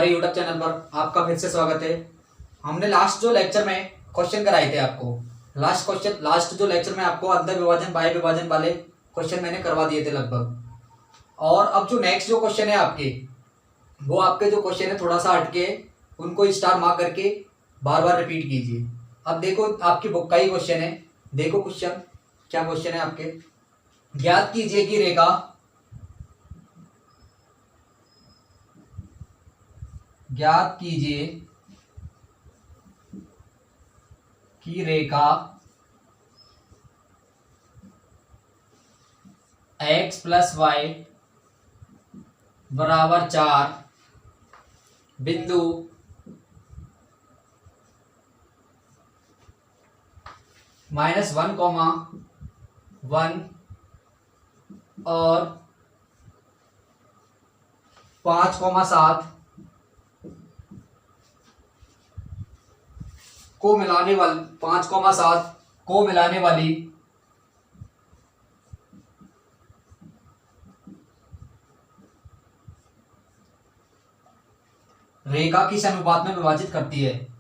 हमारे YouTube channel पर आपका फिर से स्वागत है। हमने लास्ट जो लेक्चर में क्वेश्चन कराए थे आपको, लास्ट जो लेक्चर में आपको अंतर विभाजन बाह्य विभाजन वाले क्वेश्चन मैंने करवा दिए थे लगभग। और अब जो नेक्स्ट जो क्वेश्चन है आपके, वो आपके जो क्वेश्चन है थोड़ा सा हटके, उनको स्टार मार्क करके बार बार रिपीट कीजिए। अब देखो आपकी बुक का ही क्वेश्चन है, देखो क्वेश्चन क्या क्वेश्चन है आपके। ज्ञात कीजिए कि रेखा x प्लस वाई बराबर 4 बिंदु -1,1 और 5,7 को मिलाने वाली 5,7 को मिलाने वाली रेखा किस अनुपात में विभाजित करती है।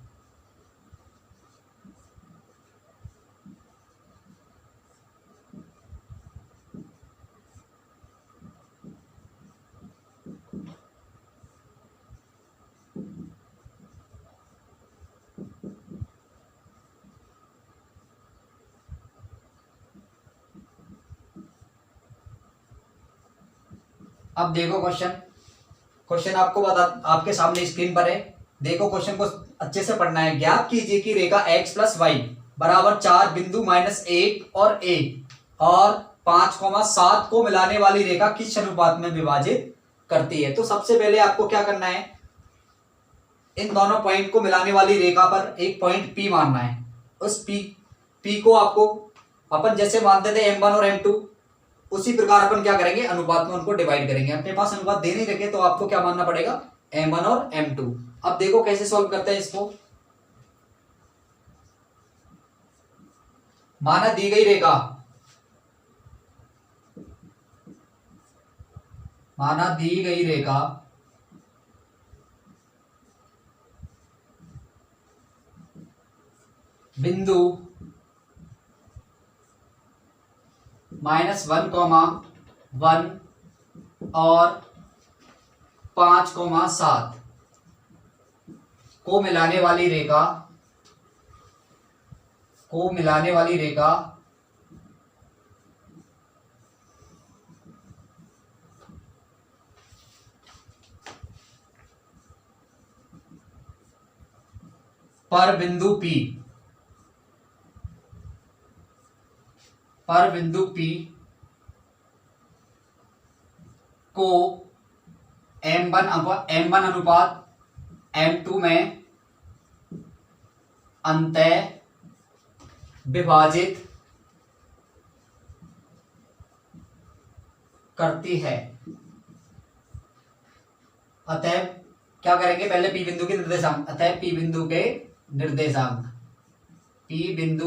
अब देखो क्वेश्चन आपको आपके सामने स्क्रीन पर है। देखो क्वेश्चन को अच्छे से पढ़ना है। ज्ञात कीजिए कि रेखा x प्लस वाई बराबर 4 बिंदु -1 और 1 और 5,7 को मिलाने वाली रेखा किस अनुपात में विभाजित करती है। तो सबसे पहले आपको क्या करना है, इन दोनों पॉइंट को मिलाने वाली रेखा पर एक पॉइंट P मानना है। उस P को आपको अपन जैसे मानते थे M1 और M2, उसी प्रकार अपन क्या करेंगे, अनुपात में उनको डिवाइड करेंगे। अपने पास अनुपात दे नहीं रखे तो आपको क्या मानना पड़ेगा, M1 और M2। अब देखो कैसे सॉल्व करते हैं इसको। माना दी गई रेखा बिंदु -1,1 और 5,7 को मिलाने वाली रेखा पर बिंदु P को M1 अनुपात M2 में अंतः विभाजित करती है। अतः क्या करेंगे, पहले P बिंदु के निर्देशांक, अतः P बिंदु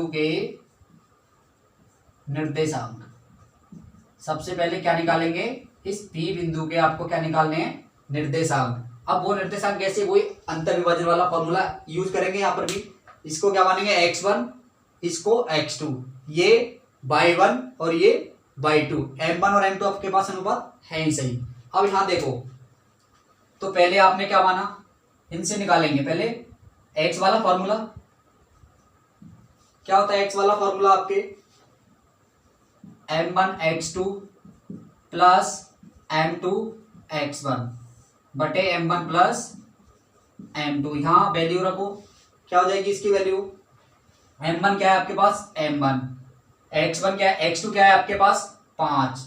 के निर्देशांक सबसे पहले क्या निकालेंगे, इस P बिंदु के आपको क्या निकालने हैं, निर्देशांक। अब वो निर्देशांक कैसे, वही अंतर विभाजन वाला फॉर्मूला यूज करेंगे। यहाँ पर भी इसको क्या मानेंगे, x1, इसको x2, ये y1 और ये y2। M1 और M2 आपके पास अनुपात है ही सही। अब यहाँ देखो, तो पहले आपने क्या माना, इनसे निकालेंगे। पहले x वाला फॉर्मूला क्या होता है, x वाला फॉर्मूला आपके M1 x2 plus M2 x1 बटे M1 प्लस M2। यहां वैल्यू रखो, क्या हो जाएगी इसकी वैल्यू। M1 क्या है आपके पास, M1, x1 क्या है, x2 क्या है आपके पास 5,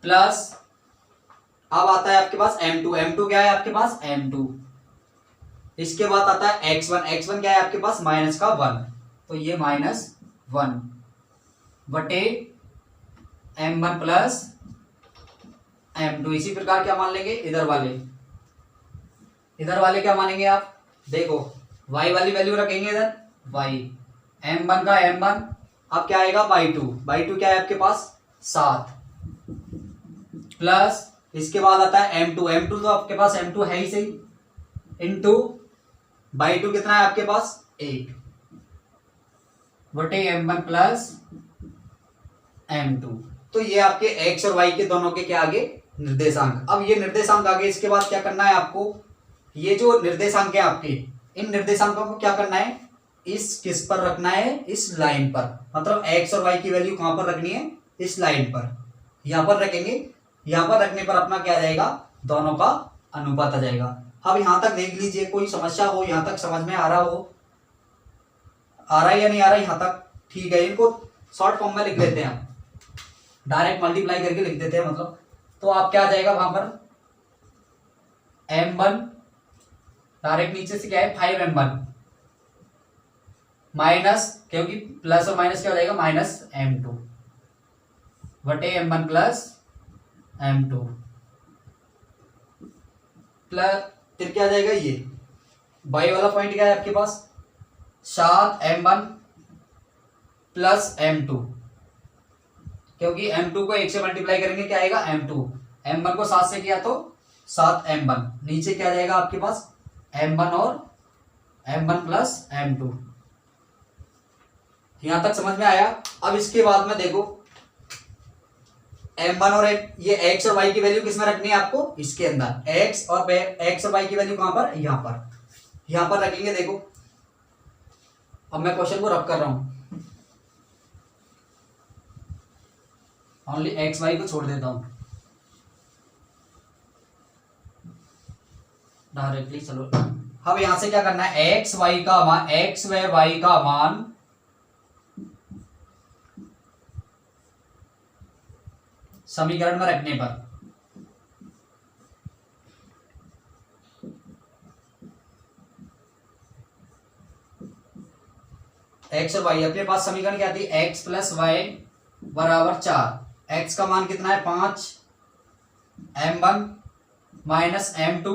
प्लस अब आता है आपके पास M2 क्या है आपके पास M2। इसके बाद आता है x1 क्या है आपके पास -1, तो ये -1 बटे M1 प्लस M2। इसी प्रकार क्या मान लेंगे, इधर वाले क्या मानेंगे आप, देखो y वाली वैल्यू रखेंगे इधर y, M1 का M1, अब क्या आएगा y2 क्या है आपके पास 7, प्लस इसके बाद आता है M2। M2 तो आपके पास M2 है ही सही, इंटू बाई टू कितना है आपके पास 8 बटे M1 प्लस M2। तो ये आपके x और y के दोनों के क्या आगे निर्देशांक। अब ये निर्देशांक आगे, इसके बाद क्या करना है आपको, ये जो निर्देशांक है आपके, इन निर्देशांकों को क्या करना है, इस किस पर रखना है, इस लाइन पर। मतलब x और y की वैल्यू कहां पर रखनी है, इस लाइन पर, यहां पर रखेंगे। यहां पर रखने पर अपना क्या आ जाएगा, दोनों का अनुपात आ जाएगा। अब यहां तक देख लीजिए, कोई समस्या हो, यहां तक समझ में आ रहा हो, आ रहा है या नहीं आ रहा है यहां तक, ठीक है। इनको शॉर्ट फॉर्म में लिख लेते हैं, डायरेक्ट मल्टीप्लाई करके लिख देते हैं मतलब। तो आप क्या आ जाएगा वहां पर M1 डायरेक्ट नीचे से क्या है 5M1 माइनस, क्योंकि प्लस और माइनस क्या हो जाएगा माइनस M2 बटे M1 प्लस M2 प्लस, फिर क्या आ जाएगा, ये बाई वाला पॉइंट क्या है आपके पास 7M1 प्लस M2, क्योंकि M2 को 1 से मल्टीप्लाई करेंगे क्या आएगा M2, M1 को 7 से किया तो 7M1, नीचे क्या आ जाएगा आपके पास M1 और M1 प्लस M2। यहां तक समझ में आया। अब इसके बाद में देखो M1 और ये x और y की वैल्यू किसमें रखनी है आपको, इसके अंदर x और y की वैल्यू कहां पर, यहां पर रखेंगे। देखो अब मैं क्वेश्चन को रब कर रहा हूं, ओनली एक्स वाई को छोड़ देता हूं डायरेक्टली। चलो अब यहां से क्या करना है, एक्स वाई का मान, एक्स व वाई का मान समीकरण में रखने पर एक्स और वाई, अपने पास समीकरण क्या थी, एक्स प्लस वाई बराबर 4। एक्स का मान कितना है 5 M1 माइनस M2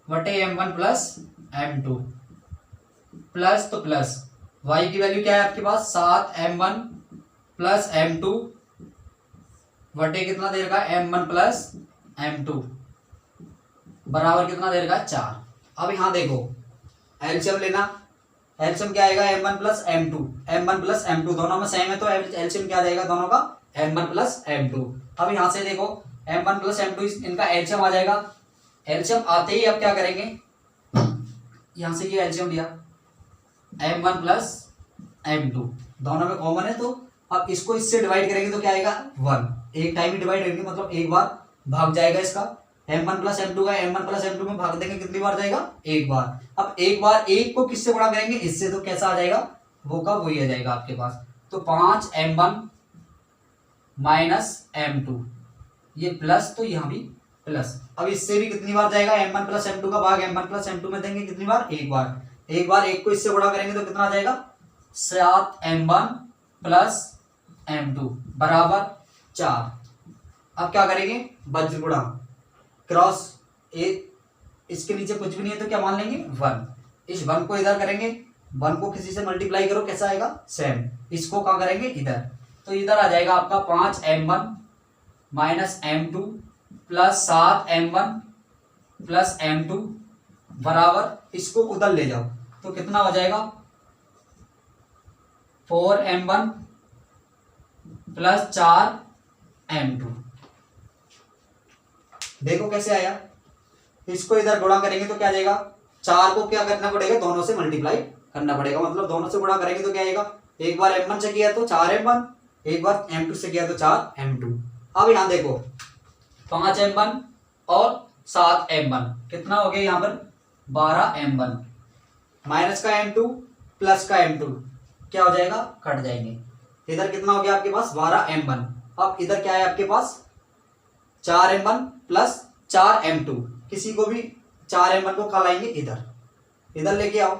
बटे M1 प्लस M2 प्लस, तो प्लस y की वैल्यू क्या है आपके पास 7M1 प्लस M2 बटे कितना देर का M1 प्लस M2 बराबर कितना देर का 4। अब यहां देखो एलसीएम लेना, एलसीएम क्या आएगा M1 प्लस M2 दोनों में सेम है, तो एलसीएम क्या आ जाएगा दोनों का M1 प्लस M2। अब यहां से देखो M1 प्लस M2 इनका एलसीएम आ जाएगा। एलसीएम आते ही अब क्या करेंगे, यहां से ये एलसीएम लिया M1 प्लस M2 दोनों में कॉमन है, तो अब इसको इससे डिवाइड करेंगे तो क्या आएगा 1, एक टाइम ही डिवाइड करेंगे मतलब एक बार भाग जाएगा इसका। M1 प्लस M2 का M1 प्लस M2 में भाग देंगे कितनी बार जाएगा, एक बार। अब एक बार एक को किससे गुणा करेंगे, इससे, तो कैसा आ जाएगा वो का वही आ जाएगा आपके पास। तो 5M1 माइनस M2, ये प्लस, तो यहां भी प्लस। अब इससे भी कितनी बार जाएगा, M1 प्लस M2 का भाग M1 प्लस M2 में देंगे कितनी बार, एक बार। एक बार एक को इससे गुणा करेंगे तो कितना आ जाएगा 7M1 प्लस M2 बराबर 4। अब क्या करेंगे वज्र गुणा क्रॉस, एक इसके नीचे कुछ भी नहीं है तो क्या मान लेंगे 1, इस 1 को इधर करेंगे, 1 को किसी से मल्टीप्लाई करो कैसा आएगा सेम, इसको क्या करेंगे इधर, तो इधर आ जाएगा आपका 5M1 minus M2 plus 7M1 plus M2 बराबर, इसको उधर ले जाओ तो कितना हो जाएगा 4M1 प्लस 4M2। देखो कैसे आया, इसको इधर गुणा करेंगे तो क्या आ जाएगा, 4 को क्या करना पड़ेगा, दोनों से मल्टीप्लाई करना पड़ेगा, मतलब दोनों से गुणा करेंगे तो क्या आएगा, एक बार M1 से किया तो 4M1, एक बार M2 से किया तो 4M2। अब यहां देखो 5M1 और 7M1 कितना हो गया, यहां पर 12M1 माइनस का M2 प्लस का M2 क्या हो जाएगा, कट जाएंगे। इधर कितना हो गया आपके पास 12M1, अब इधर क्या है आपके पास 4M1 प्लस 4M2, किसी को भी 4M1 को खा लाएंगे इधर, इधर लेके आओ,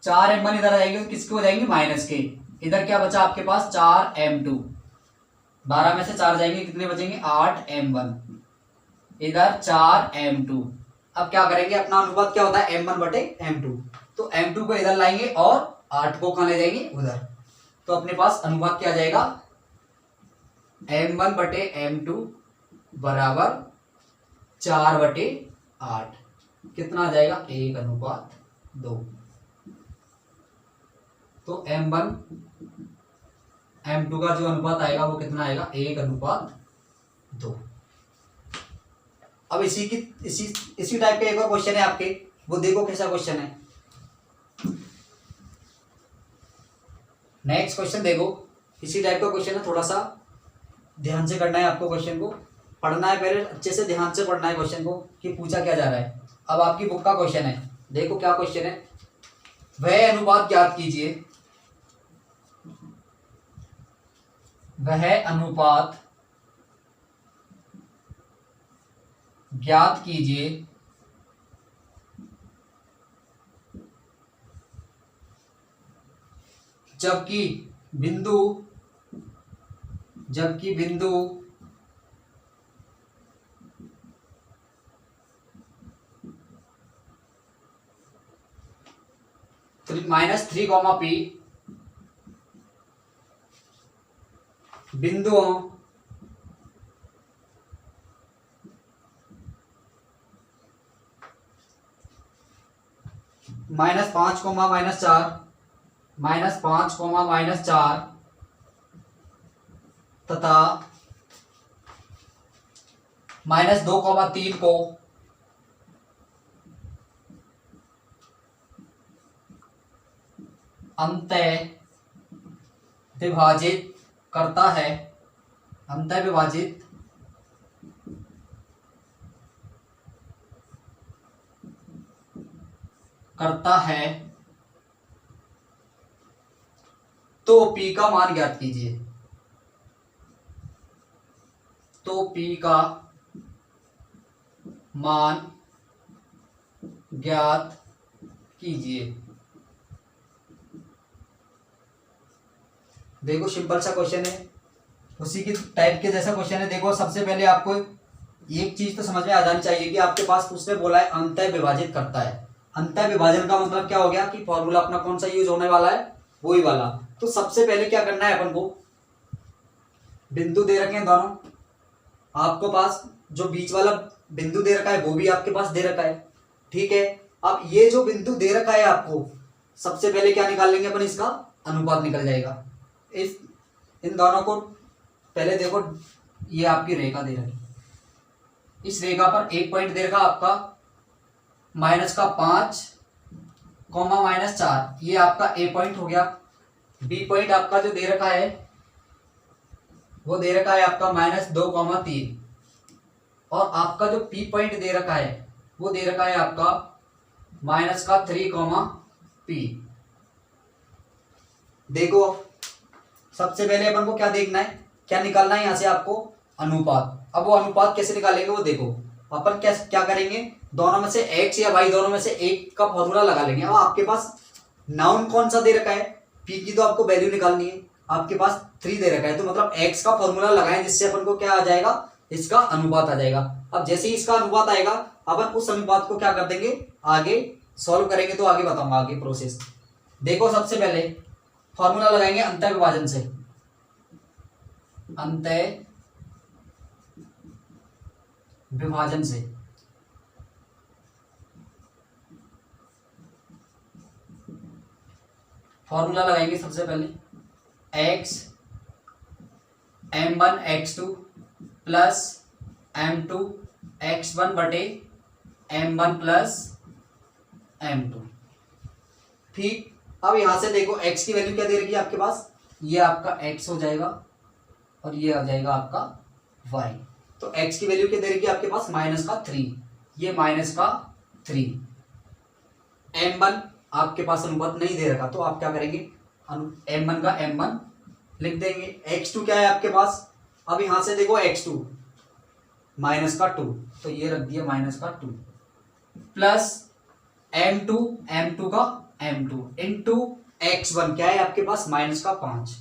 4M1 इधर आ जाएंगे तो किसके हो जाएंगे माइनस के, इधर क्या बचा आपके पास 4M2, 12 में से 4 जाएंगे कितने बचेंगे 8M1, इधर 4M2। अब क्या करेंगे, अपना अनुपात क्या होता है M1 बटे M2, तो M2 को इधर लाएंगे और 8 को कहां ले जाएंगे उधर, तो अपने पास अनुपात क्या आ जाएगा m1/m2 बराबर 4/8। कितना आ जाएगा? 1:2। तो m1 m2 का जो अनुपात आएगा वो कितना आएगा? 1:2। अब इसी टाइप का एक और क्वेश्चन है आपके, वो देखो कैसा क्वेश्चन है। नेक्स्ट क्वेश्चन देखो, इसी टाइप का क्वेश्चन है, थोड़ा सा ध्यान से करना है आपको, क्वेश्चन को पढ़ना है, पहले अच्छे से ध्यान से पढ़ना है क्वेश्चन को कि पूछा क्या जा रहा है। अब आपकी बुक का क्वेश्चन है, देखो क्या क्वेश्चन है। वह अनुपात ज्ञात कीजिए, वह अनुपात ज्ञात कीजिए जबकि बिंदु -3, P बिंदुओं -5, -4 तथा -2, 3 को अंतः विभाजित करता है, अंतः विभाजित करता है, तो P का मान ज्ञात कीजिए। तो P का मान ज्ञात कीजिए। देखो सिंपल सा क्वेश्चन है, उसी की टाइप के जैसा क्वेश्चन है। देखो सबसे पहले आपको एक चीज तो समझ में आ जानी चाहिए कि आपके पास उसने बोला है अंतः विभाजित करता है। अंतः विभाजन का मतलब क्या हो गया कि फॉर्मूला अपना कौन सा यूज होने वाला है? वही वाला। तो सबसे पहले क्या करना है अपन को, बिंदु दे रखे हैं दोनों, आपको पास जो बीच वाला बिंदु दे रखा है वो भी आपके पास दे रखा है, ठीक है। अब ये जो बिंदु दे रखा है आपको, सबसे पहले क्या निकाल लेंगे अपन? इसका अनुपात निकल जाएगा। इन दोनों को पहले देखो, ये आपकी रेखा दे रखी, इस रेखा पर एक पॉइंट दे रखा आपका -5, -4, ये आपका ए पॉइंट हो गया। बी पॉइंट आपका जो दे रखा है वो दे रखा है आपका -2, 3, और आपका जो पी पॉइंट दे रखा है वो दे रखा है आपका -3, P। देखो सबसे पहले अपन को क्या देखना है, क्या निकालना है यहाँ से आपको? अनुपात। अब वो अनुपात कैसे निकालेंगे वो देखो। अपन क्या करेंगे, दोनों में से x या y दोनों में से एक का फॉर्मूला लगा लेंगे। अब आपके पास नाउन कौन सा दे रखा है? p की तो आपको वैल्यू निकालनी है, आपके पास 3 दे रखा है, तो मतलब x का फॉर्मूला लगाएं जिससे अपन को क्या आ जाएगा? इसका अनुपात आ जाएगा। अब जैसे ही इसका अनुपात आएगा अपन उस अनुपात को क्या कर देंगे, आगे सॉल्व करेंगे, तो आगे बताऊंगा आगे प्रोसेस। देखो सबसे पहले फॉर्मूला लगाएंगे अंतः विभाजन से, अंतः विभाजन से। फॉर्मूला लगाएंगे सबसे पहले, x m1 x2 plus m2 x1 बटे m1 प्लस m2, ठीक। अब यहां से देखो x की वैल्यू क्या दे रखी है आपके पास, ये आपका x हो जाएगा और ये आ जाएगा आपका y। तो x की वैल्यू क्या दे रखी है आपके पास? -3, ये -3। m1 आपके पास अनुपात नहीं दे रखा, तो आप क्या करेंगे, m1 का m1 लिख देंगे। x2 क्या है आपके पास? अब यहां से देखो x2 -2, तो ये रख दिया -2, प्लस m2 का m2 इंटू x1 क्या है आपके पास? -5,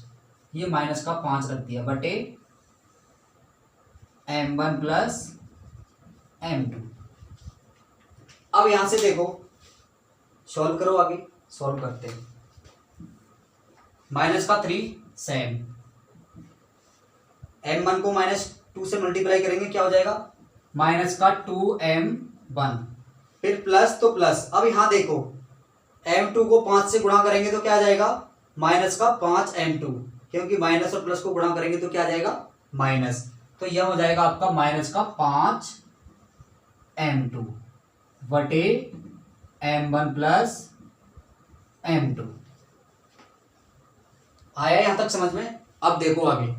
ये -5 रख दिया बटे m1 प्लस m2। अब यहां से देखो सॉल्व करो, आगे सॉल्व करते हैं। -3 सेम, m1 को -2 से मल्टीप्लाई करेंगे क्या हो जाएगा, -2m1। फिर प्लस तो प्लस, अब यहां देखो m2 को 5 से गुणा करेंगे तो क्या आ जाएगा, -5m2, क्योंकि माइनस और प्लस को गुणा करेंगे तो क्या आ जाएगा, माइनस। तो यह हो जाएगा आपका -5m2 बटे m1 प्लस m2। आया यहां तक समझ में। अब देखो आगे,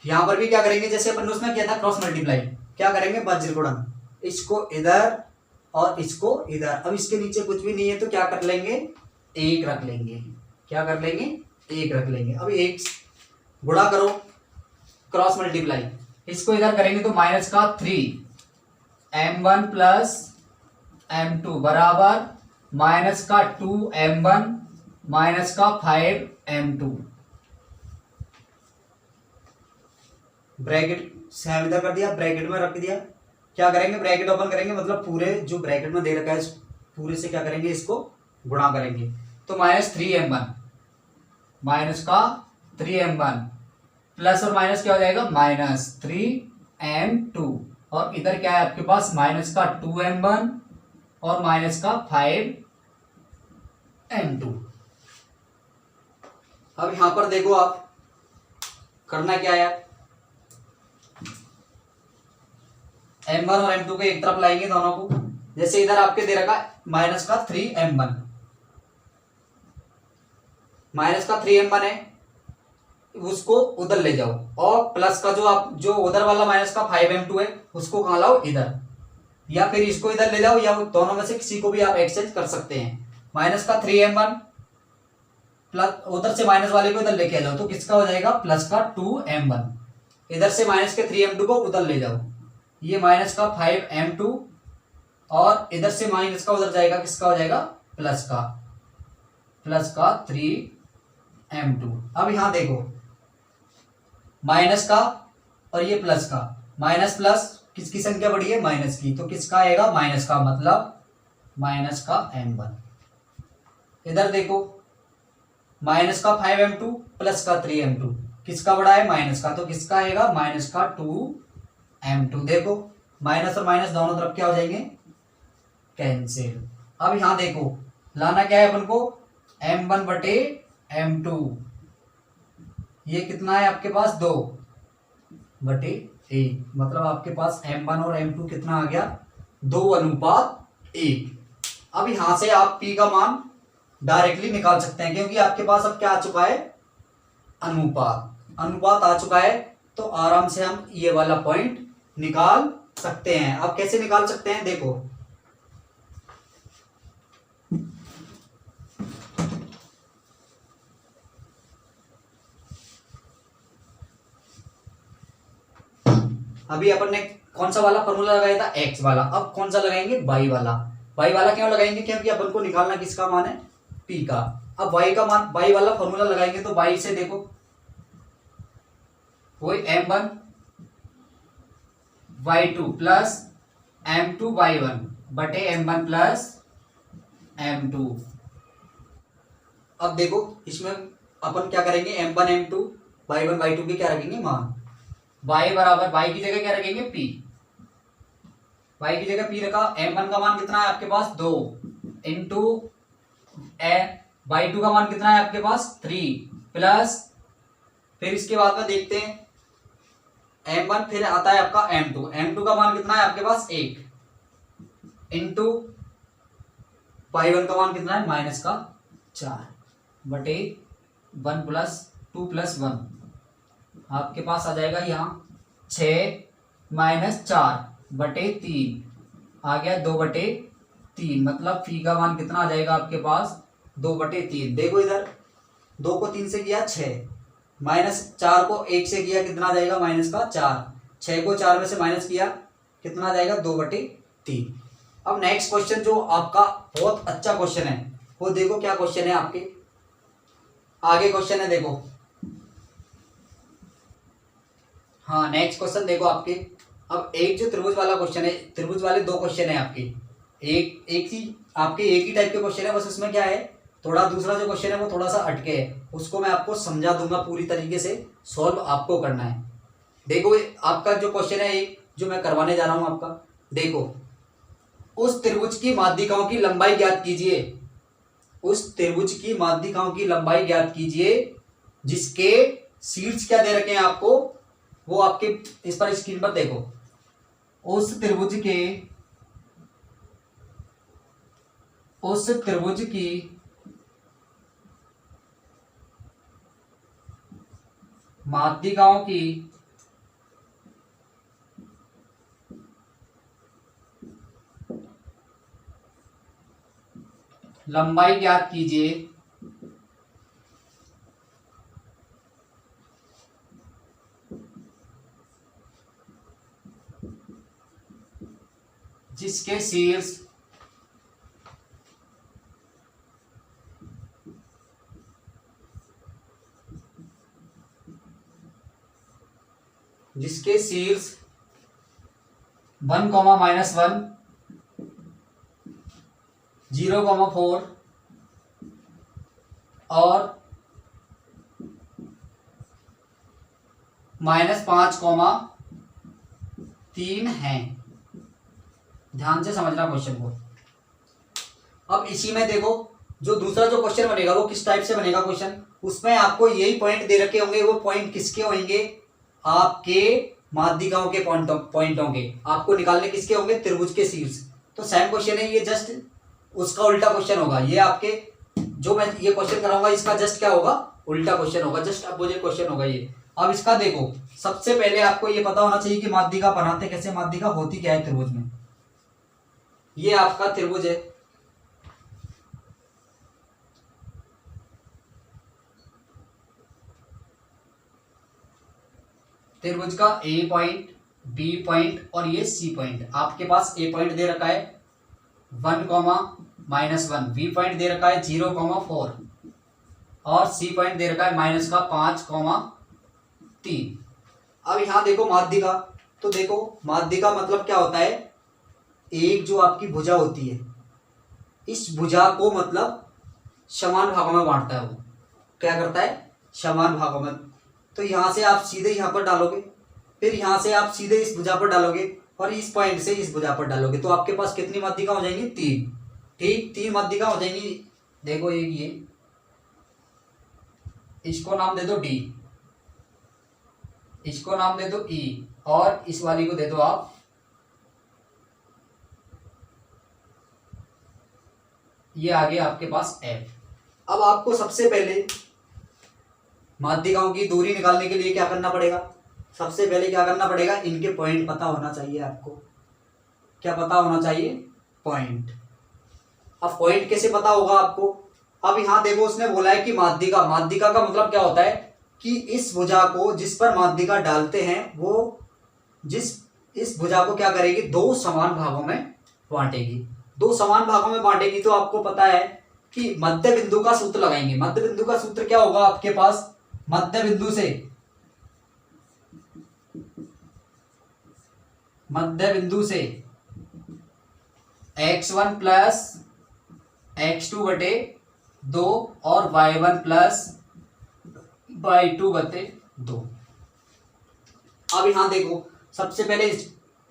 यहां पर भी क्या करेंगे, जैसे अपन ने उसमें किया था क्रॉस मल्टीप्लाई, क्या करेंगे, वज्र गुणन, इसको इधर और इसको इधर। अब इसके नीचे कुछ भी नहीं है तो क्या कर लेंगे, एक रख लेंगे। क्या कर लेंगे, एक रख लेंगे। अब एक गुणा करो, क्रॉस मल्टीप्लाई, इसको इधर करेंगे तो -3m1 प्लस m2 बराबर -2m1 -5m2। ब्रैकेट से हम इधर कर दिया, ब्रैकेट में रख दिया। क्या करेंगे, ब्रैकेट ओपन करेंगे, मतलब पूरे जो ब्रैकेट में दे रखा है पूरे से क्या करेंगे, इसको गुणा करेंगे। तो -3m1 -3m1 प्लस और माइनस क्या हो जाएगा, -3m2, और इधर क्या है आपके पास, -2m1 और -5m2। अब यहां पर देखो आप करना क्या है, m1 और m2 को एक तरफ लाएंगे दोनों को। जैसे इधर आपके दे रखा -3m1, -3m1 है, उसको उधर ले जाओ, और प्लस का जो उधर वाला -5m2 है उसको कहां लाओ, इधर, या फिर इसको इधर ले जाओ, या दोनों में से किसी को भी आप एक्सचेंज कर सकते हैं। -3m1 प्लस उधर से माइनस वाले को इधर लेके आ जाओ तो किसका हो जाएगा, +2m1। इधर से -3m2 को उधर ले जाओ, ये -5m2, और इधर से माइनस का उधर जाएगा, किसका हो जाएगा, प्लस का 3m2। अब यहां देखो माइनस का और ये प्लस का, माइनस प्लस किसकी संख्या बढ़ी है, माइनस की, तो किसका आएगा, माइनस का, मतलब -m1। इधर देखो -5m2 प्लस का 3m2, किसका बड़ा है, माइनस का, तो किसका आएगा, -2m2। देखो माइनस और माइनस दोनों तरफ क्या हो जाएंगे, कैंसिल। अब यहां देखो लाना क्या है अपन को, m1 बटे m2, ये कितना है आपके पास, 2 बटे 1, मतलब आपके पास m1 और m2 कितना आ गया, 2:1। अब यहां से आप p का मान डायरेक्टली निकाल सकते हैं, क्योंकि आपके पास अब क्या आ चुका है, अनुपात आ चुका है। तो आराम से हम ये वाला पॉइंट निकाल सकते हैं। अब कैसे निकाल सकते हैं, देखो अभी अपन ने कौन सा वाला फॉर्मूला लगाया था, x वाला। अब कौन सा लगाएंगे, y वाला। y वाला क्यों लगाएंगे, क्योंकि अपन को निकालना किसका मान है, p का। अब y का मान, y वाला फॉर्मूला लगाएंगे तो y से देखो वही m1 y2 plus m2 y1 बटे m1 प्लस m2। अब देखो इसमें अपन क्या करेंगे, m1 m2 y1 y2 के क्या रखेंगे मान, y बराबर, y की जगह क्या रखेंगे, p, y की जगह p रखा। m1 का मान कितना है आपके पास, 2 इंटू y2 का मान कितना है आपके पास, 3 प्लस, फिर इसके बाद में देखते हैं m1, फिर आता है आपका m2 का मान कितना है आपके पास, 1 इंटू y1 का मान कितना है, -4 बटे 1 प्लस 2 प्लस 1, आपके पास आ जाएगा यहाँ 6 -4 बटे 3 आ गया, 2/3, मतलब फी का मान कितना आ जाएगा आपके पास, 2/3। देखो इधर 2 को 3 से किया 6, -4 को 1 से किया कितना आ जाएगा, -4, 6 को 4 में से माइनस किया कितना आ जाएगा, 2/3। अब नेक्स्ट क्वेश्चन जो आपका बहुत अच्छा क्वेश्चन है वो देखो क्या क्वेश्चन है आपके आगे, क्वेश्चन है देखो। हाँ नेक्स्ट क्वेश्चन देखो आपके। अब एक जो त्रिभुज वाला क्वेश्चन है, त्रिभुज वाले 2 क्वेश्चन है आपके, एक ही टाइप के क्वेश्चन है, बस उसमें क्या है थोड़ा दूसरा जो क्वेश्चन है वो थोड़ा सा अटके है, उसको मैं आपको समझा दूंगा, पूरी तरीके से सॉल्व आपको करना है। देखो आपका जो क्वेश्चन है एक जो मैं करवाने जा रहा हूं आपका, देखो उस त्रिभुज की माध्यिकाओं की लंबाई ज्ञात कीजिए, उस त्रिभुज की माध्यिकाओं की लंबाई ज्ञात कीजिए जिसके शीर्ष क्या दे रखे हैं आपको, वो आपके इस पर स्क्रीन पर देखो, उस त्रिभुज की माध्यिकाओं की लंबाई ज्ञात कीजिए जिसके शीर्ष जिसके शीर्ष 1, -1, 0, 4 और -5, 3 है। ध्यान से समझना क्वेश्चन को। अब इसी में देखो जो दूसरा जो क्वेश्चन बनेगा वो किस टाइप से बनेगा क्वेश्चन, उसमें आपको यही पॉइंट दे रखे होंगे, वो पॉइंट किसके होंगे, आपके माध्यिकाओं के पॉइंटों के आपको निकालने किसके होंगे, त्रिभुज के शीर्ष। तो सेम क्वेश्चन है ये, जस्ट उसका उल्टा क्वेश्चन होगा ये, आपके जो मैं ये क्वेश्चन कराऊंगा इसका जस्ट क्या होगा, उल्टा क्वेश्चन होगा, जस्ट अपोजिट क्वेश्चन होगा ये। अब इसका देखो सबसे पहले आपको ये पता होना चाहिए कि माध्यिका बनाते कैसे, माध्यिका होती क्या है त्रिभुज में। ये आपका त्रिभुज है, त्रिभुज का ए पॉइंट, बी पॉइंट और ये सी पॉइंट। आपके पास ए पॉइंट दे रखा है 1, -1, बी पॉइंट दे रखा है 0, 4 और सी पॉइंट दे रखा है -5, 3। अब यहां देखो माध्यिका, तो देखो माध्यिका मतलब क्या होता है, एक जो आपकी भुजा होती है, इस भुजा को मतलब समान भागों में बांटता है, वो क्या करता है, समान भागों में। तो यहां से आप सीधे यहां पर डालोगे, फिर यहां से आप सीधे इस भुजा पर डालोगे और इस पॉइंट से इस भुजा पर डालोगे, तो आपके पास कितनी माध्यिका हो जाएंगी, 3। ठीक, 3 माध्यिका हो जाएंगी। देखो एक ये, इसको नाम दे दो डी, इसको नाम दे दो ई और इस वाली को दे दो आप, ये आ गया आपके पास एफ। अब आपको सबसे पहले माध्यिकाओं की दूरी निकालने के लिए क्या करना पड़ेगा, सबसे पहले क्या करना पड़ेगा, इनके पॉइंट पता होना चाहिए आपको। क्या पता होना चाहिए, पॉइंट। अब पॉइंट कैसे पता होगा आपको, अब यहां देखो उसने बोला है कि माध्यिका, माध्यिका का मतलब क्या होता है कि इस भुजा को जिस पर माध्यिका डालते हैं वो इस भुजा को क्या करेगी, 2 समान भागों में बांटेगी। 2 समान भागों में बांटेगी तो आपको पता है कि मध्य बिंदु का सूत्र लगाएंगे। मध्य बिंदु का सूत्र क्या होगा आपके पास, मध्य बिंदु से x1 प्लस x2 बटे 2 और y1 प्लस y2 बटे 2। अब यहां देखो सबसे पहले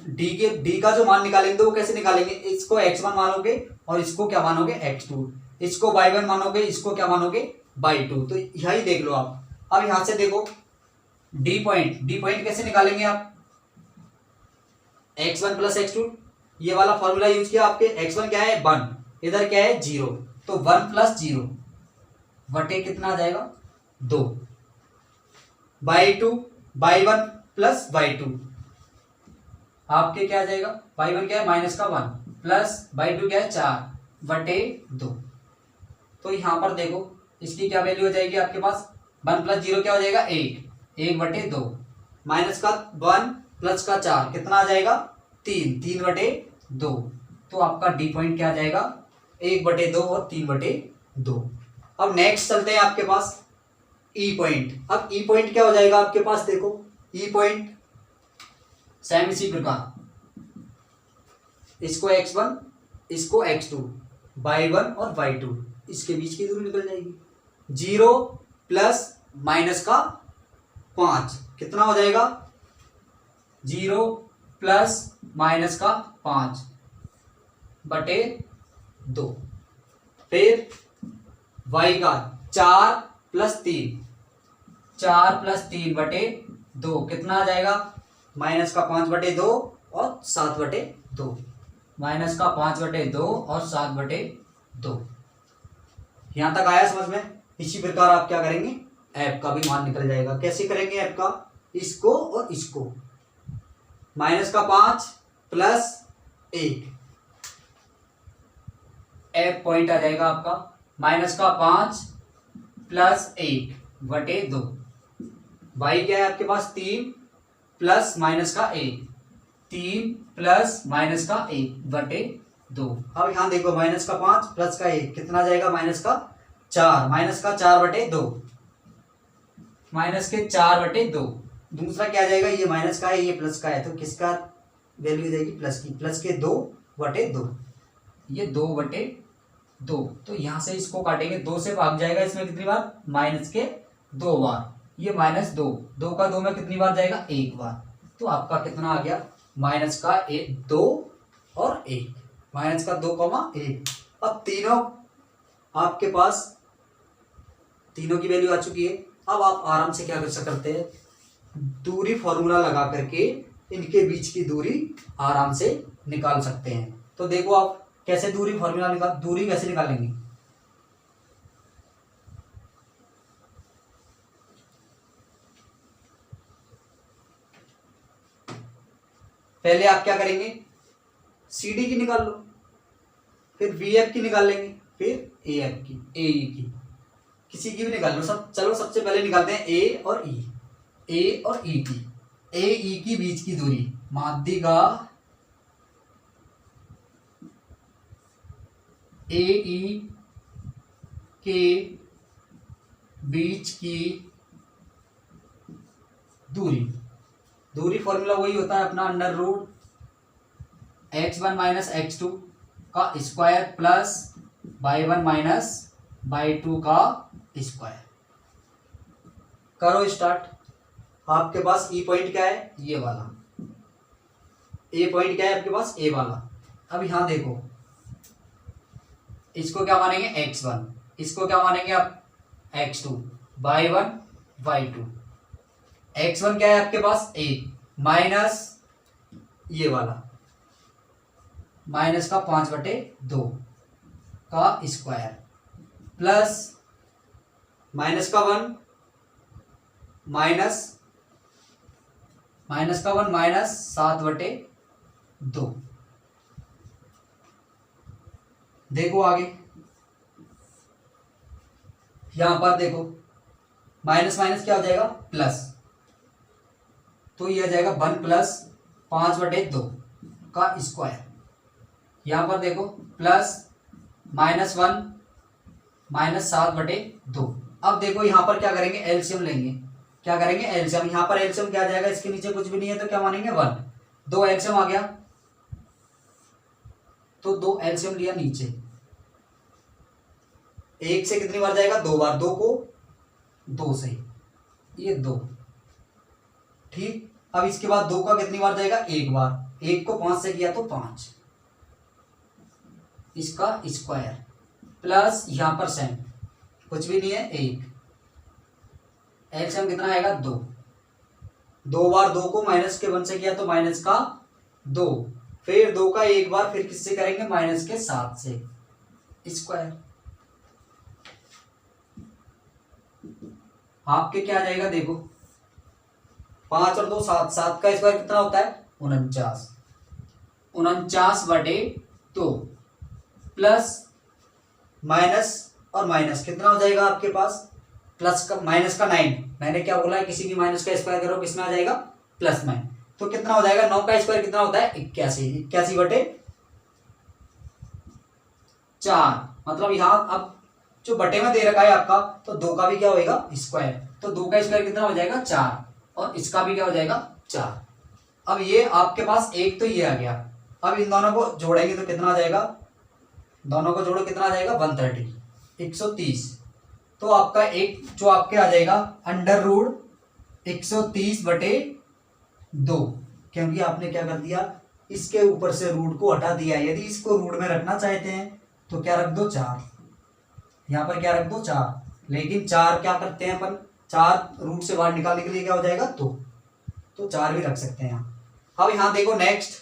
डी का जो मान निकालेंगे तो वो कैसे निकालेंगे, इसको x1 मानोगे और इसको क्या मानोगे, x2, इसको y1 मानोगे, इसको क्या मानोगे, y2। तो यही देख लो आप। अब यहां से देखो डी पॉइंट कैसे निकालेंगे आप, x1 प्लस x2, ये वाला फॉर्मूला यूज किया आपके, x1 क्या है 1, इधर क्या है 0, तो 1 + 0 बटे कितना आ जाएगा 2, y2 y1 प्लस y2 आपके क्या आ जाएगा, y1 क्या है -1 प्लस y2 क्या है 4 बटे 2। तो यहां पर देखो इसकी क्या वैल्यू हो जाएगी आपके पास, 1 + 0 क्या हो जाएगा 1 बटे 2, -1 प्लस का 4 कितना आ जाएगा 3 बटे 2। तो आपका डी पॉइंट क्या आ जाएगा 1 बटे 2 और 3 बटे 2। अब नेक्स्ट चलते हैं आपके पास ई पॉइंट। अब ई पॉइंट क्या हो जाएगा आपके पास, देखो ई पॉइंट सेम इसी प्रकार, इसको x1 इसको x2, y1 और y2 इसके बीच की दूरी निकल जाएगी। 0 प्लस माइनस का 5 कितना हो जाएगा? 0 प्लस माइनस का 5 बटे 2। फिर y का 4 प्लस 3, 4 प्लस 3 बटे 2 कितना आ जाएगा? माइनस का 5 बटे 2 और 7 बटे 2। माइनस का 5 बटे 2 और 7 बटे 2। यहां तक आया समझ में? इसी प्रकार आप क्या करेंगे? ऐप का भी मान निकल जाएगा। कैसे करेंगे ऐप का? इसको और इसको, माइनस का 5 प्लस 1, ऐप पॉइंट आ जाएगा आपका माइनस का 5 प्लस 1 बटे 2। वाई क्या है आपके पास? 3 प्लस माइनस का 1, 3 प्लस माइनस का 1 बटे 2। अब यहां देखो, माइनस का 5 प्लस का 1 कितना जाएगा? माइनस का 4, माइनस का 4 बटे 2, माइनस के 4 बटे 2। दूसरा क्या जाएगा? ये माइनस का है, ये प्लस का है, तो किसका वैल्यू जाएगी? प्लस की। प्लस के 2 बटे 2, ये 2 बटे 2। तो यहां से इसको काटेंगे, 2 से भाग जाएगा इसमें कितनी बार? माइनस के 2 बार। ये माइनस 2, 2 का 2 में कितनी बार जाएगा? 1 बार। तो आपका कितना आ गया? माइनस का 2 और 1, माइनस का 2,1। अब तीनों आपके पास, तीनों की वैल्यू आ चुकी है। अब आप आराम से क्या कर सकते हैं? दूरी फॉर्मूला लगा करके इनके बीच की दूरी आराम से निकाल सकते हैं। तो देखो आप कैसे दूरी फॉर्मूला दूरी कैसे निकालेंगे? पहले आप क्या करेंगे? CD की निकाल लो, फिर VF की निकाल लेंगे, फिर AF की, AE की, किसी की भी निकाल लो। चलो सबसे पहले निकालते हैं A और E, A और E की। AE की बीच की दूरी, माध्यिका AE के बीच की दूरी, दूरी फॉर्मूला वही होता है अपना under root x1 minus x2 का square plus y1 minus y2 का स्क्वायर। करो स्टार्ट। आपके पास E पॉइंट क्या है? ये वाला। A पॉइंट क्या है आपके पास? A वाला। अब यहां देखो, इसको क्या मानेंगे? x1, इसको क्या मानेंगे आप? x2, y1 y2। x1 क्या है आपके पास? A माइनस ये वाला, माइनस का 5 बटे 2 का स्क्वायर प्लस माइनस का 1 माइनस माइनस का 1 माइनस 7 बटे 2। देखो आगे, यहां पर देखो, माइनस माइनस क्या हो जाएगा? प्लस, तो यह जाएगा 1 प्लस 5 बटे 2 का स्क्वायर। यहां पर देखो प्लस माइनस 1 माइनस 7 बटे 2। अब देखो यहां पर क्या करेंगे? एलसीएम लेंगे। क्या करेंगे? एलसीएम। यहां पर एलसीएम क्या आ जाएगा? इसके नीचे कुछ भी नहीं है तो क्या मानेंगे? 1। 2 एलसीएम आ गया, तो 2 एलसीएम लिया नीचे। 1 से कितनी बार जाएगा? 2 बार। 2 को 2 से, ये 2। ठीक। अब इसके बाद 2 का कितनी बार जाएगा? 1 बार। 1 को 5 से किया तो 5, इसका स्क्वायर प्लस यहां पर सेम कुछ भी नहीं है, 1। एलसीएम कितना आएगा? 2। 2 बार 2 को माइनस के 1 से किया तो माइनस का 2, फिर 2 का 1 बार, फिर किससे करेंगे? माइनस के 7 से, स्क्वायर। आपके क्या आ जाएगा? देखो 5 और 2 7, 7 का स्क्वायर कितना होता है? 49। 49 बटे 2 प्लस माइनस और माइनस कितना हो जाएगा आपके पास? प्लस का माइनस का 9। मैंने क्या बोला है? किसी भी माइनस का स्क्वायर करो, किसमें आ जाएगा? प्लस में। तो कितना हो जाएगा? 9 का स्क्वायर कितना होता है? 81। 81 बटे 4। मतलब यहां अब जो बटे में दे रखा है आपका, तो 2 का भी क्या होएगा? स्क्वायर। तो 2 का स्क्वायर कितना हो जाएगा? 4, और इसका भी क्या हो जाएगा? 4। अब ये आपके पास एक, तो ये आ गया। अब इन दोनों को जोड़ेंगे तो कितना आ जाएगा? दोनों को जोड़ो, कितना आ जाएगा? 130। 130, तो आपका एक जो आपके आ जाएगा अंडर रूट 130/2, क्योंकि आपने क्या कर दिया, इसके ऊपर से रूट को हटा दिया। यदि इसको रूट में रखना चाहते हैं तो क्या रख दो, 4, यहाँ पर क्या रख दो 4, लेकिन 4 क्या करते हैं अपन, 4 रूट से बाहर निकालने के लिए क्या हो जाएगा 2, तो 4 भी रख सकते हैं यहाँ। अब यहाँ देखो नेक्स्ट,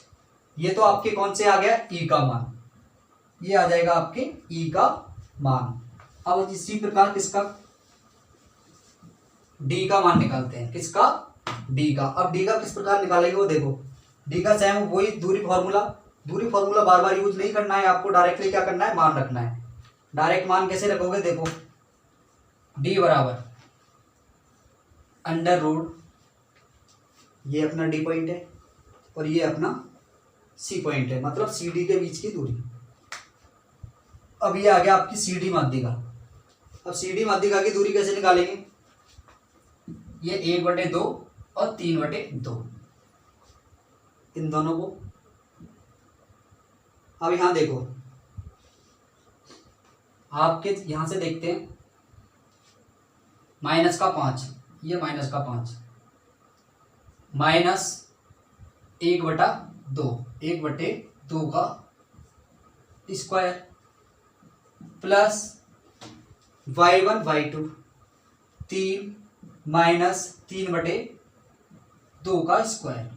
ये तो आपके कौन से आ गया, ई का मान, ये आ जाएगा आपके ई का मान। अब इसी प्रकार किसका, डी का मान निकालते हैं, किसका, डी का। अब डी का किस प्रकार निकालेंगे वो देखो, डी का सेम वही दूरी फॉर्मूला बार बार यूज नहीं करना है आपको, डायरेक्टली क्या करना है, मान रखना है। डायरेक्ट मान कैसे रखोगे, देखो डी बराबर अंडर रूट, ये अपना डी पॉइंट है और ये अपना सी पॉइंट है, मतलब सी डी के बीच की दूरी। अब ये आ गया आपकी सी डी माध्यिका। अब सी डी माध्यिका की दूरी कैसे निकालेंगे, ये 1/2 और 3/2, इन दोनों को। अब यहां देखो, आपके यहां से देखते हैं, -5, ये -5 माइनस 1/2, 1/2 का square plus y1 y2 3 minus 3/2 का square,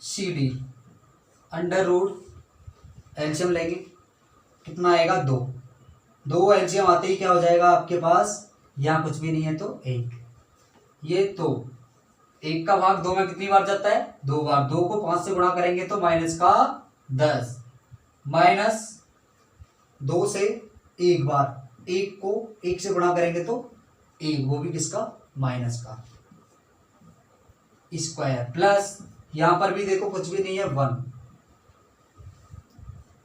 C D under root LCM लेंगे, कितना आएगा 2 एलसीएम आते ही क्या हो जाएगा आपके पास, यहाँ कुछ भी नहीं है तो 1, ये तो 1 का भाग 2 में कितनी बार जाता है, 2 बार। 2 को 5 से गुणा करेंगे तो -10, माइनस 2 से 1 बार, 1 को 1 से गुणा करेंगे तो 1, वो भी किसका, माइनस का स्क्वायर, प्लस यहां पर भी देखो कुछ भी नहीं है 1,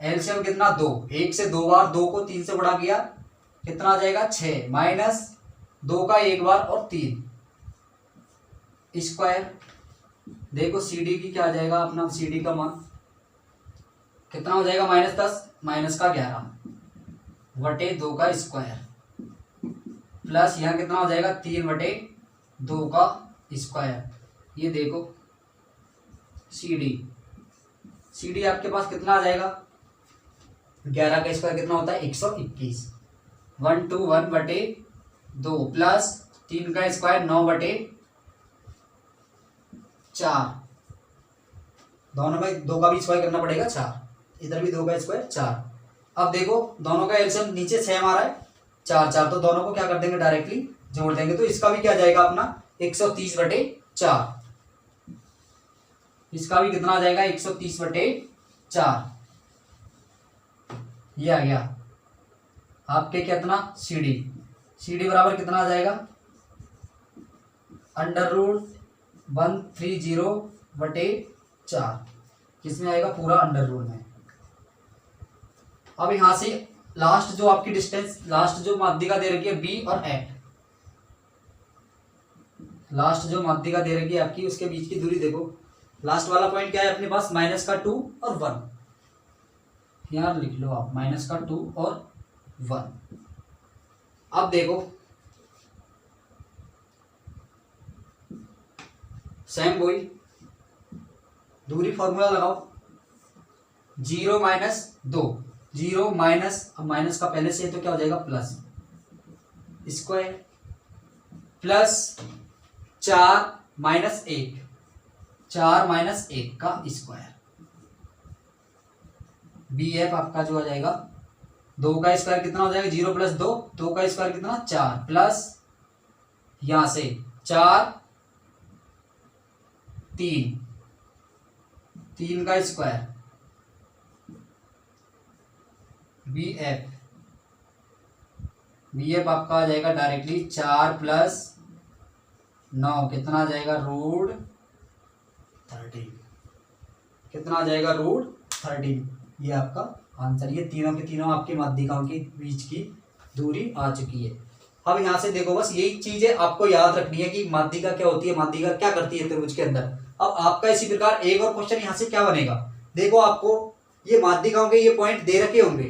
एलसीएम कितना 2, 1 से 2 बार, 2 को 3 से गुणा किया कितना आ जाएगा 6, माइनस 2 का 1 बार और 3 स्क्वायर। देखो सीडी की क्या आ जाएगा, अपना सीडी का मान कितना हो जाएगा, -10 माइनस का 11/2 का स्क्वायर, प्लस यहाँ कितना हो जाएगा 3/2 का स्क्वायर। ये देखो सीडी आपके पास कितना आ जाएगा, 11 का स्क्वायर कितना होता है 121, 1/2 प्लस 3 का स्क्वायर 9/4, दोनों में 2 का भी स्क्वायर करना पड़ेगा 4, इधर भी 2 का स्क्वायर 4। अब देखो दोनों का एलसीएम नीचे 6 आ रहा है, 4, तो दोनों को क्या कर देंगे, डायरेक्टली जोड़ देंगे, तो इसका भी क्या जाएगा अपना 130/4, इसका भी कितना आ जाएगा 130/4, ये आ गया आपके कितना, सीडी बराबर कितना आ जाएगा, अंडर रूट 130/4, किसमें आएगा, पूरा अंडर रूट में। अब यहां से लास्ट जो आपकी डिस्टेंस, लास्ट जो माध्यिका दे रखी है बी और एट, लास्ट जो माध्यिका दे रखी है आपकी, उसके बीच की दूरी देखो, लास्ट वाला पॉइंट क्या है अपने पास, -2 और 1, यहां लिख लो आप -2 और 1। अब देखो सेम वही दूरी फॉर्मूला लगाओ, 0 - 2, 0 माइनस, अब माइनस का पहले से है तो क्या हो जाएगा प्लस स्क्वायर, प्लस 4 - 1, 4 - 1 का स्क्वायर, बी एफ आपका जो आ जाएगा, 2 का स्क्वायर कितना हो जाएगा, 0 + 2, 2 का स्क्वायर कितना 4, प्लस यहां से 4 3 का स्क्वायर, बी एफ आपका आ जाएगा डायरेक्टली 4 + 9 कितना आ जाएगा, √13, कितना आ जाएगा, √13। ये आपका आंसर, ये तीनों के तीनों आपकी माध्यिकाओं के बीच की दूरी आ चुकी है। अब यहाँ से देखो बस यही चीजें आपको याद रखनी है कि माध्यिका क्या होती है, माध्यिका क्या करती है त्रिभुज के अंदर। अब आपका इसी प्रकार एक और क्वेश्चन यहाँ से क्या बनेगा, देखो आपको ये माध्यिकाओं के ये पॉइंट दे रखे होंगे,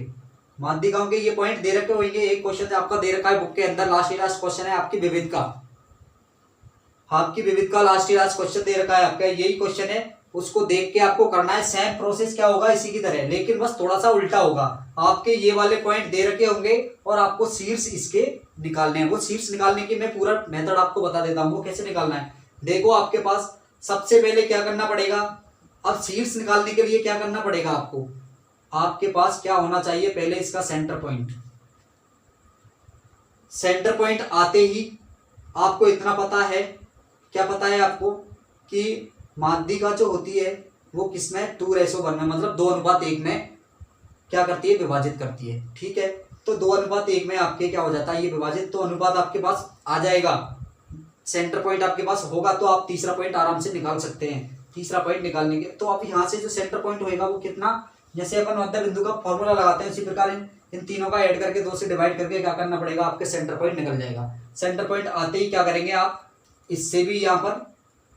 माध्यिकाओं के ये पॉइंट दे रखे होंगे। एक क्वेश्चन आपका दे रखा है बुक के अंदर, लास्ट क्वेश्चन है आपकी विविध का, आपकी विविध का लास्ट क्वेश्चन दे रखा है आपका, यही क्वेश्चन है। उसको देख के आपको करना है, सेम प्रोसेस क्या होगा इसी की तरह, लेकिन बस थोड़ा सा उल्टा होगा। आपके ये वाले पॉइंट दे रखे होंगे और आपको शीर्ष इसके निकालने हैं। वो शीर्ष निकालने की मैं पूरा मेथड आपको बता देता हूँ, वो कैसे निकालना है। देखो आपके पास सबसे पहले क्या करना पड़ेगा, अब शीर्ष निकालने के लिए क्या करना पड़ेगा आपको, आपके पास क्या होना चाहिए, पहले इसका सेंटर पॉइंट। सेंटर पॉइंट आते ही आपको इतना पता है, क्या पता है आपको, कि माध्यिका जो होती है वो किसमें 2:1 में, मतलब 2:1 में क्या करती है, विभाजित करती है। ठीक है, तो 2:1 में आपके क्या हो जाता है, ये विभाजित, तो अनुपात आपके पास आ जाएगा। सेंटर पॉइंट आपके पास होगा तो आप तीसरा पॉइंट आराम से निकाल सकते हैं। तीसरा पॉइंट निकालने के तो आप यहाँ से जो सेंटर पॉइंट होएगा वो कितना, जैसे अपन मध्य बिंदु का फॉर्मूला लगाते हैं उसी प्रकार इन तीनों का ऐड करके 2 से डिवाइड करके क्या करना पड़ेगा, आपके सेंटर पॉइंट निकल जाएगा। सेंटर पॉइंट आते ही क्या करेंगे आप, इससे भी यहाँ पर,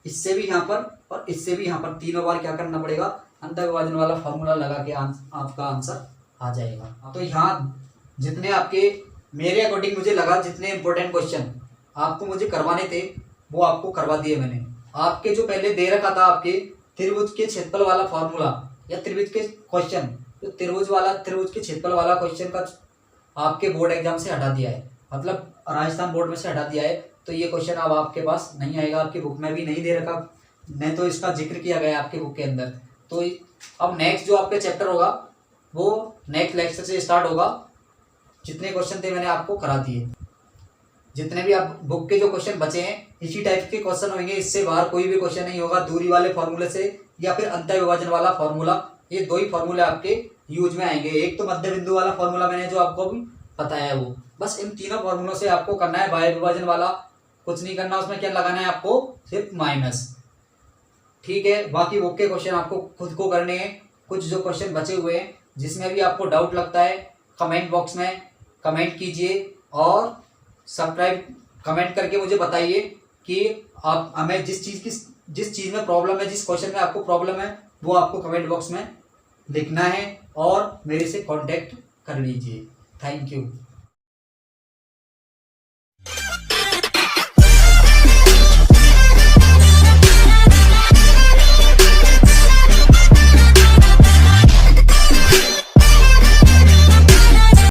इससे भी यहाँ पर और इससे भी यहाँ पर तीनों बार क्या करना पड़ेगा, अंतर विभाजन वाला फॉर्मूला लगा के आपका आंसर आ जाएगा। तो यहाँ जितने आपके, मेरे अकॉर्डिंग मुझे लगा जितने इंपॉर्टेंट क्वेश्चन आपको मुझे करवाने थे वो आपको करवा दिए मैंने। आपके जो पहले दे रखा था आपके त्रिभुज के क्षेत्रफल वाला फॉर्मूला या त्रिभुज के क्वेश्चन, तो त्रिभुज के क्षेत्रफल वाला क्वेश्चन का आपके बोर्ड एग्जाम से हटा दिया है, मतलब राजस्थान बोर्ड में से हटा दिया है। तो ये क्वेश्चन अब आपके पास नहीं आएगा, आपकी बुक में भी नहीं दे रखा, नहीं तो इसका जिक्र किया गया आपके बुक के अंदर। तो अब नेक्स्ट जो आपका चैप्टर होगा वो नेक्स्ट लेक्चर से स्टार्ट होगा। जितने क्वेश्चन थे मैंने आपको करा दिए, जितने भी आप बुक के जो क्वेश्चन बचे हैं इसी टाइप के क्वेश्चन होंगे, इससे बाहर कोई भी क्वेश्चन नहीं होगा। दूरी वाले फॉर्मूले से या फिर अंतर विभाजन वाला फॉर्मूला, ये 2 ही फॉर्मूले आपके यूज में आएंगे। एक तो मध्य बिंदु वाला फॉर्मूला मैंने जो आपको भी बताया है वो, बस इन तीनों फॉर्मूलों से आपको करना है। बाह्य विभाजन वाला कुछ नहीं करना, उसमें क्या लगाना है आपको, सिर्फ माइनस। ठीक है, बाकी बुक के क्वेश्चन आपको खुद को करने हैं। कुछ जो क्वेश्चन बचे हुए हैं जिसमें भी आपको डाउट लगता है कमेंट बॉक्स में कमेंट कीजिए और सब्सक्राइब कमेंट करके मुझे बताइए कि आप हमें जिस चीज़ में प्रॉब्लम है, जिस क्वेश्चन में आपको प्रॉब्लम है वो आपको कमेंट बॉक्स में लिखना है और मेरे से कांटेक्ट कर लीजिए। Thank you.